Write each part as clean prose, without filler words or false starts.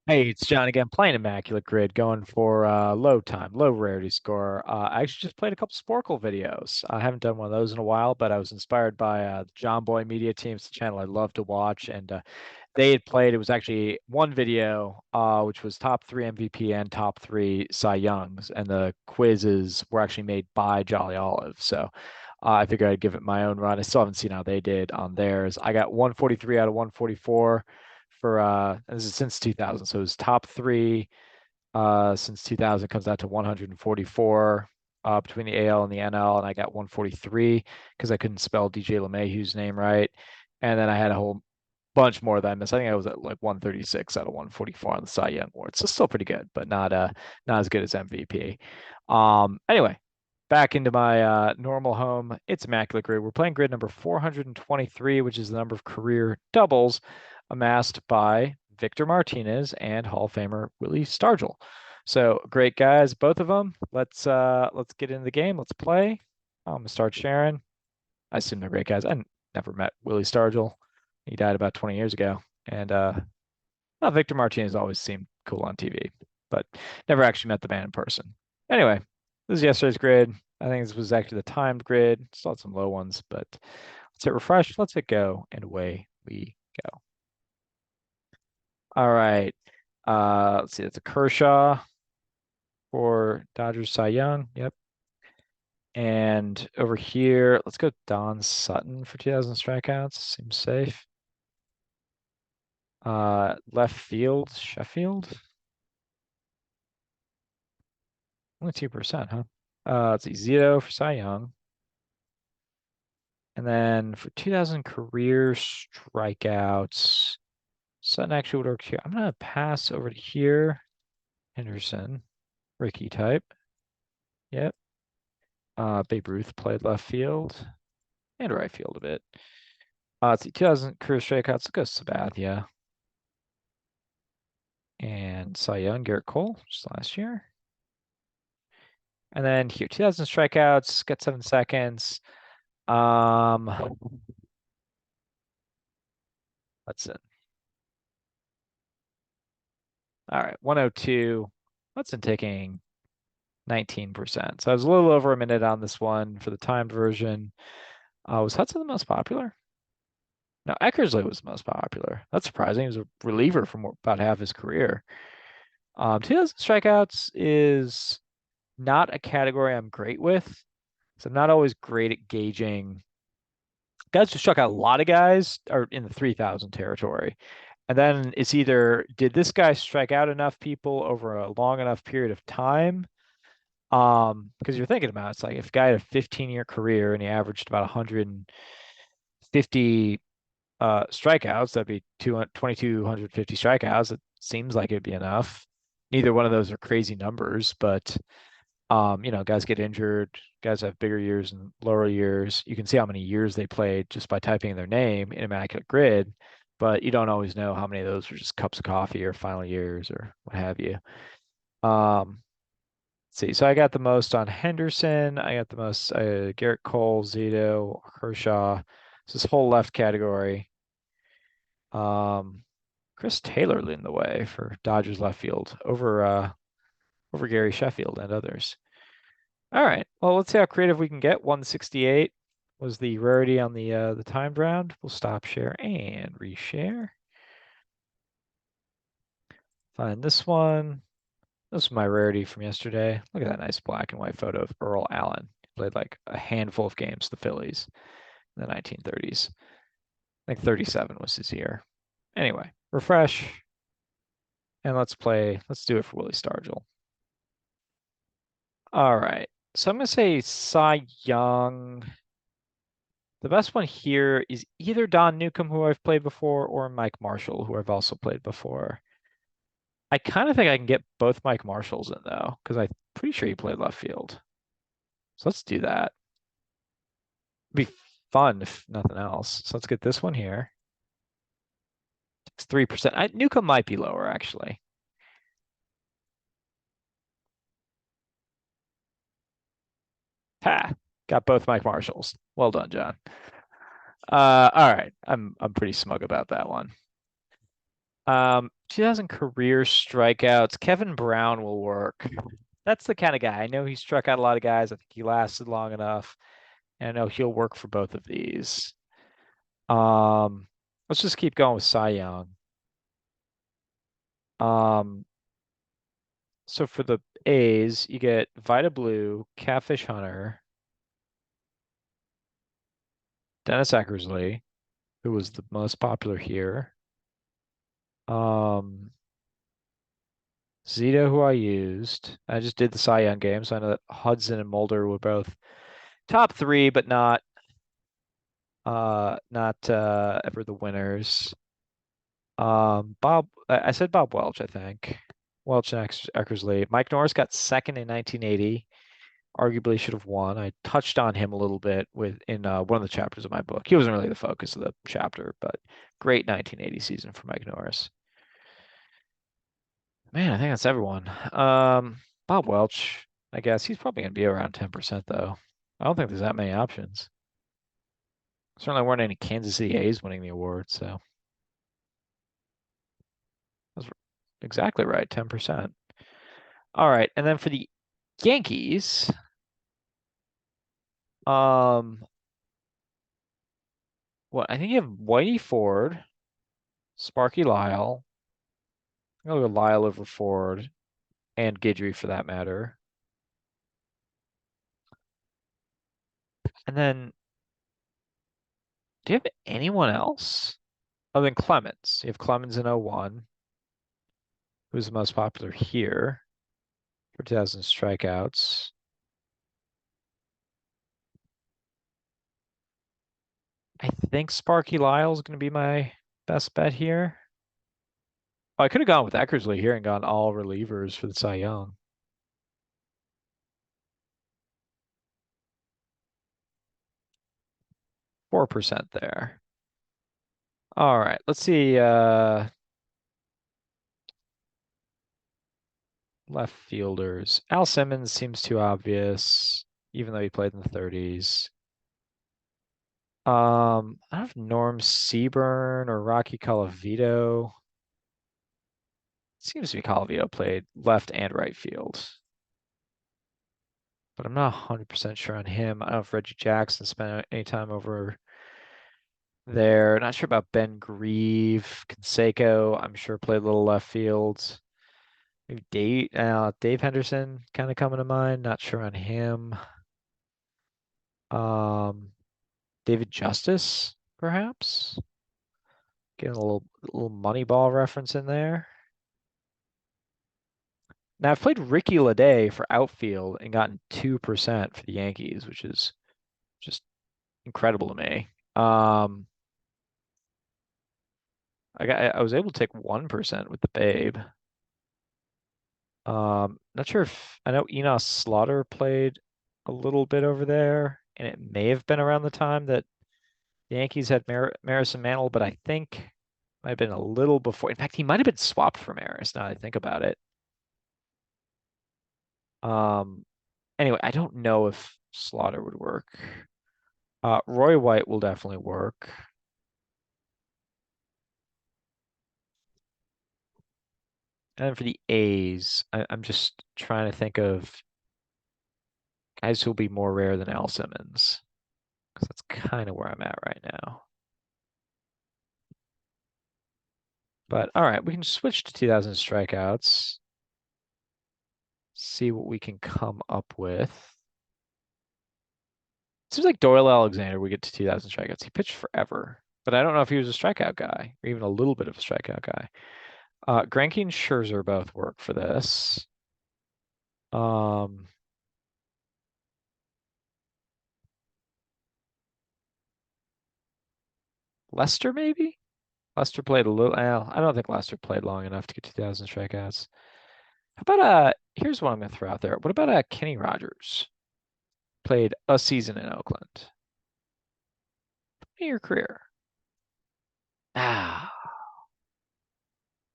Hey, it's John again, playing Immaculate Grid, going for low time, low rarity score. I actually just played a couple Sporkle videos. I haven't done one of those in a while, but I was inspired by the John Boy Media Team. It's a channel I love to watch, and they had played. It was actually one video, which was top three MVP and top three Cy Youngs, and the quizzes were actually made by Jolly Olive. So I figured I'd give it my own run. I still haven't seen how they did on theirs. I got 143 out of 144 for this is since 2000. So it was top three since 2000 comes out to 144 between the AL and the NL, and I got 143 because I couldn't spell DJ LeMahieu's name right. And then I had a whole bunch more that I missed. I think I was at like 136 out of 144 on the Cy Young Award. So still pretty good, but not as good as MVP. Anyway, back into my normal home. It's Immaculate Grid. We're playing grid number 423, which is the number of career doubles amassed by Victor Martinez and Hall of Famer Willie Stargell. So great guys, both of them. Let's get into the game. Let's play. I'm gonna start sharing. I assume they're great guys. I never met Willie Stargell. He died about 20 years ago. And well, Victor Martinez always seemed cool on TV, but never actually met the man in person. Anyway, this is yesterday's grid. I think this was actually the timed grid. Still had some low ones, but let's hit refresh. Let's hit go, and away we go. All right. Let's see. It's a Kershaw for Dodgers Cy Young. Yep. And over here, let's go Don Sutton for 2000 strikeouts. Seems safe. Left field, Sheffield. Only 2%, huh? Let's see, Zito for Cy Young. And then for 2000 career strikeouts, Sutton actually would work here. I'm gonna pass over to here. Henderson, Ricky type. Yep. Babe Ruth played left field and right field a bit. Let's see, 2000 career strikeouts. Let's go Sabathia. And Cy Young, Garrett Cole, just last year. And then here, 2000 strikeouts, got 7 seconds. Um, Hudson. All right, 102. Hudson taking 19%. So I was a little over a minute on this one for the timed version. Was Hudson the most popular? No, Eckersley was the most popular. That's surprising. He was a reliever from about half his career. 2000 strikeouts is not a category I'm great with. So I'm not always great at gauging. Guys who struck out a lot of guys are in the 3,000 territory. And then it's either did this guy strike out enough people over a long enough period of time? Because you're thinking about it, it's like if a guy had a 15-year career and he averaged about 150 strikeouts, that'd be 2,250 strikeouts. It seems like it'd be enough. Neither one of those are crazy numbers, but guys get injured, guys have bigger years and lower years. You can see how many years they played just by typing in their name in Immaculate Grid, but you don't always know how many of those were just cups of coffee or final years or what have you. Um, let's see. So I got the most on Henderson. I got the most Garrett Cole, Zito, Kershaw. So this whole left category. Um, Chris Taylor leading the way for Dodgers left field over Gary Sheffield and others. All right. Well, let's see how creative we can get. 168 was the rarity on the timed round. We'll stop share and reshare. Find this one. This is my rarity from yesterday. Look at that nice black and white photo of Earl Allen. He played like a handful of games, the Phillies, in the 1930s. I think 37 was his year. Anyway, refresh. And let's play. Let's do it for Willie Stargell. All right. So I'm going to say Cy Young. The best one here is either Don Newcomb, who I've played before, or Mike Marshall, who I've also played before. I kind of think I can get both Mike Marshalls in, though, because I'm pretty sure he played left field. So let's do that. It'd be fun if nothing else. So let's get this one here. It's 3%. Newcomb might be lower, actually. Ha! Got both Mike Marshalls. Well done, John. All right. I'm pretty smug about that one. 2000 career strikeouts. Kevin Brown will work. That's the kind of guy. I know he struck out a lot of guys. I think he lasted long enough. And I know he'll work for both of these. Um, let's just keep going with Cy Young. Um, so for the A's, you get Vita Blue, Catfish Hunter, Dennis Eckersley, who was the most popular here. Um, Zito, who I used. I just did the Cy Young game, so I know that Hudson and Mulder were both top three, but not ever the winners. I said Bob Welch, I think. Welch and Eckersley. Mike Norris got second in 1980. Arguably should have won. I touched on him a little bit in one of the chapters of my book. He wasn't really the focus of the chapter, but great 1980 season for Mike Norris. Man, I think that's everyone. Bob Welch, I guess he's probably going to be around 10% though. I don't think there's that many options. Certainly weren't any Kansas City A's winning the award, so that's exactly right, 10%. All right, and then for the Yankees, um, what I think you have Whitey Ford, Sparky Lyle. I'll go Lyle over Ford and Guidry for that matter. And then, do you have anyone else other than Clemens? You have Clemens in 01, who's the most popular here for 2000 strikeouts. I think Sparky Lyle is going to be my best bet here. Oh, I could have gone with Eckersley here and gone all relievers for the Cy Young. 4% there. All right, let's see. Left fielders. Al Simmons seems too obvious, even though he played in the 30s. I don't know if Norm Seaburn or Rocky Colavito. Seems to be Colavito played left and right field, but I'm not 100% sure on him. I don't know if Reggie Jackson spent any time over there. Not sure about Ben Grieve. Canseco, I'm sure played a little left field. Maybe Dave Henderson kind of coming to mind. Not sure on him. Um, David Justice, perhaps. Getting a little Moneyball reference in there. Now I've played Ricky Lede for outfield and gotten 2% for the Yankees, which is just incredible to me. I was able to take 1% with the Babe. Not sure if I know Enos Slaughter played a little bit over there, and it may have been around the time that the Yankees had Maris and Mantle, but I think it might have been a little before. In fact, he might have been swapped for Maris now that I think about it. Um, anyway, I don't know if Slaughter would work. Roy White will definitely work. And then for the A's, I'm just trying to think of guys who'll be more rare than Al Simmons, because that's kind of where I'm at right now. But all right, we can switch to 2000 strikeouts, see what we can come up with. Seems like Doyle Alexander, we get to 2000 strikeouts. He pitched forever, but I don't know if he was a strikeout guy or even a little bit of a strikeout guy. Greinke and Scherzer both work for this. Um, Lester maybe? Lester played a little. Well, I don't think Lester played long enough to get 2,000 strikeouts. How about here's what I'm gonna throw out there. What about Kenny Rogers? Played a season in Oakland. In your career. Ah,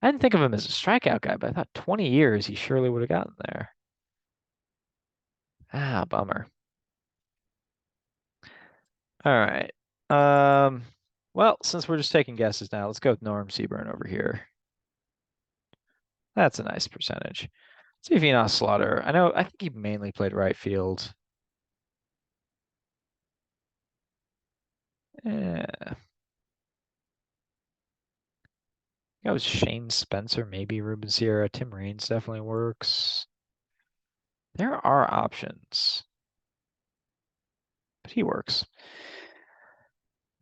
I didn't think of him as a strikeout guy, but I thought 20 years he surely would have gotten there. Ah, bummer. All right. Um, well, since we're just taking guesses now, let's go with Norm Seaburn over here. That's a nice percentage. See if Enos Slaughter. I think he mainly played right field. Yeah. That was Shane Spencer, maybe Ruben Sierra. Tim Raines definitely works. There are options, but he works.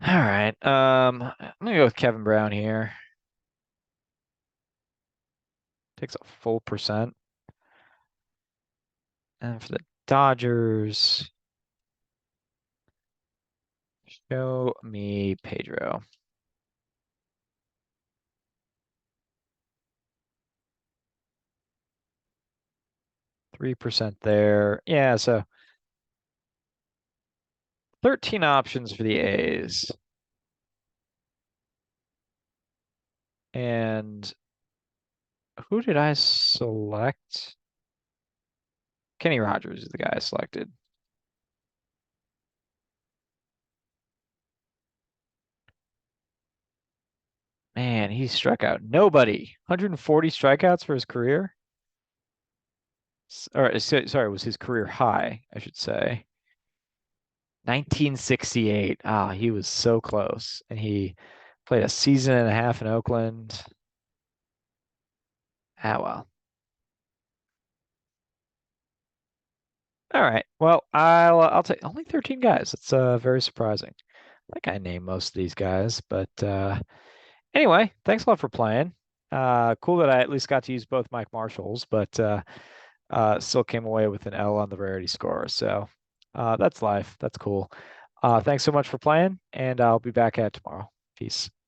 All right. I'm gonna go with Kevin Brown here. Takes a full percent. And for the Dodgers, show me Pedro. 3% there. Yeah, so 13 options for the A's. And who did I select? Kenny Rogers is the guy I selected. Man, he struck out nobody. 140 strikeouts for his career. Sorry, it was his career high, I should say. 1968. Ah, he was so close. And he played a season and a half in Oakland. Ah, well. All right. Well, I'll take only 13 guys. That's very surprising. I think I named most of these guys, but anyway, thanks a lot for playing. Cool that I at least got to use both Mike Marshalls, but still came away with an L on the rarity score. So that's life. That's cool. Thanks so much for playing, and I'll be back at it tomorrow. Peace.